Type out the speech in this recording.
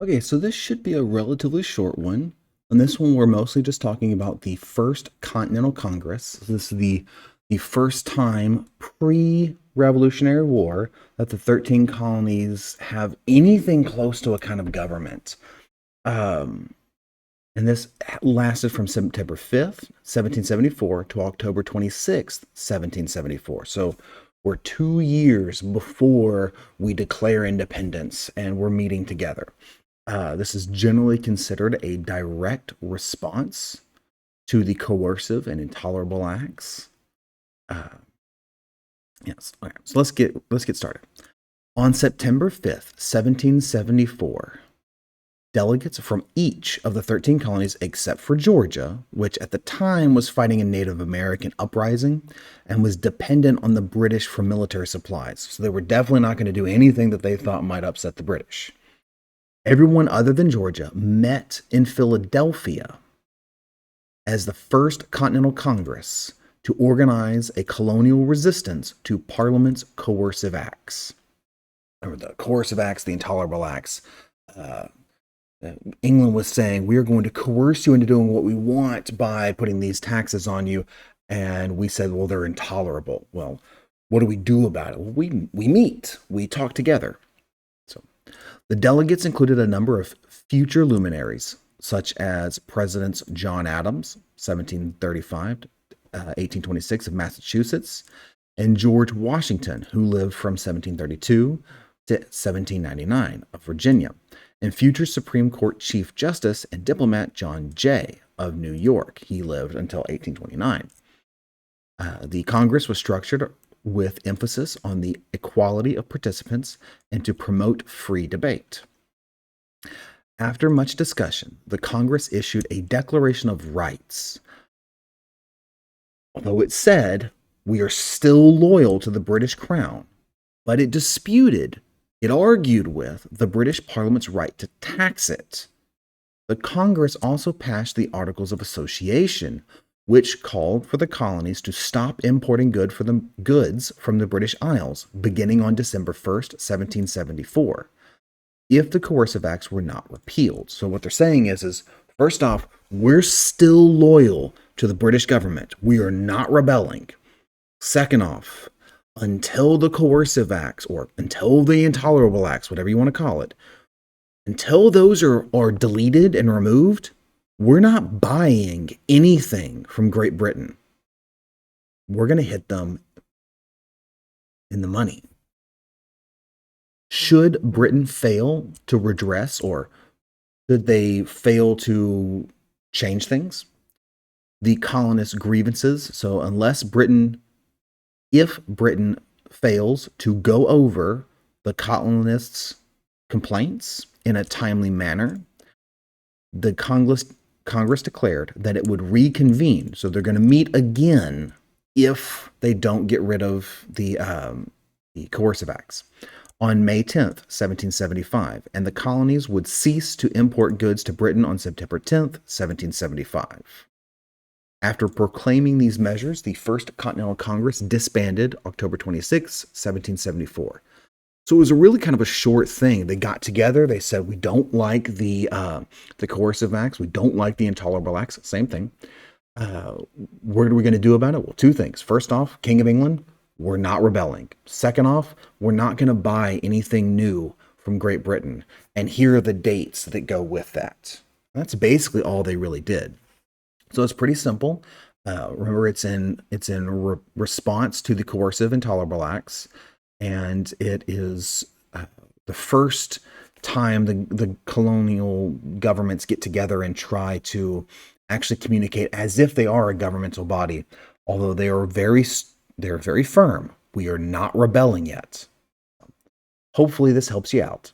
Okay, so this should be a relatively short one. On this one, we're mostly just talking about the First Continental Congress. So this is the first time pre-Revolutionary War that the 13 colonies have anything close to a kind of government. Um, and this lasted from September 5th, 1774 to October 26th, 1774. So we're 2 years before we declare independence and we're meeting together. This is generally considered a direct response to the coercive and intolerable acts. Uh, yes. Okay. So let's get started. On September 5th, 1774, delegates from each of the 13 colonies except for Georgia, which at the time was fighting a Native American uprising and was dependent on the British for military supplies. So they were definitely not going to do anything that they thought might upset the British. Everyone other than Georgia met in Philadelphia as the First Continental Congress to organize a colonial resistance to Parliament's coercive acts. Or the coercive acts, the intolerable acts. Uh, England was saying, we are going to coerce you into doing what we want by putting these taxes on you. And we said, well, they're intolerable. Well, what do we do about it? Well, we meet, we talk together. So the delegates included a number of future luminaries, such as Presidents John Adams, 1735 1826 of Massachusetts, and George Washington, who lived from 1732 to 1799 of Virginia, and future Supreme Court Chief Justice and diplomat John Jay of New York. He lived until 1829. The Congress was structured with emphasis on the equality of participants and to promote free debate. After much discussion, the Congress issued a Declaration of Rights. Although it said, we are still loyal to the British Crown, but it argued with the British Parliament's right to tax it. The Congress also passed the Articles of Association, which called for the colonies to stop importing goods from the British Isles beginning on December 1st, 1774, if the coercive acts were not repealed. So what they're saying is first off, we're still loyal to the British government. We are not rebelling. Second off, until the coercive acts or until the intolerable acts, whatever you want to call it, until those are deleted and removed, we're not buying anything from Great Britain. We're going to hit them in the money. Should Britain fail to redress, or should they fail to change things, the colonists' grievances, so if Britain fails to go over the colonists' complaints in a timely manner, the Congress declared that it would reconvene. So they're going to meet again if they don't get rid of the coercive acts on May 10th, 1775, and the colonies would cease to import goods to Britain on September 10th, 1775. After proclaiming these measures, the First Continental Congress disbanded October 26, 1774. So it was a really kind of a short thing. They got together. They said, we don't like the coercive acts. We don't like the intolerable acts. Same thing. What are we going to do about it? Well, two things. First off, King of England, we're not rebelling. Second off, we're not going to buy anything new from Great Britain. And here are the dates that go with that. That's basically all they really did. So it's pretty simple. Remember, it's in response to the coercive intolerable acts, and it is the first time the colonial governments get together and try to actually communicate as if they are a governmental body, although they're very firm. We are not rebelling yet. Hopefully this helps you out.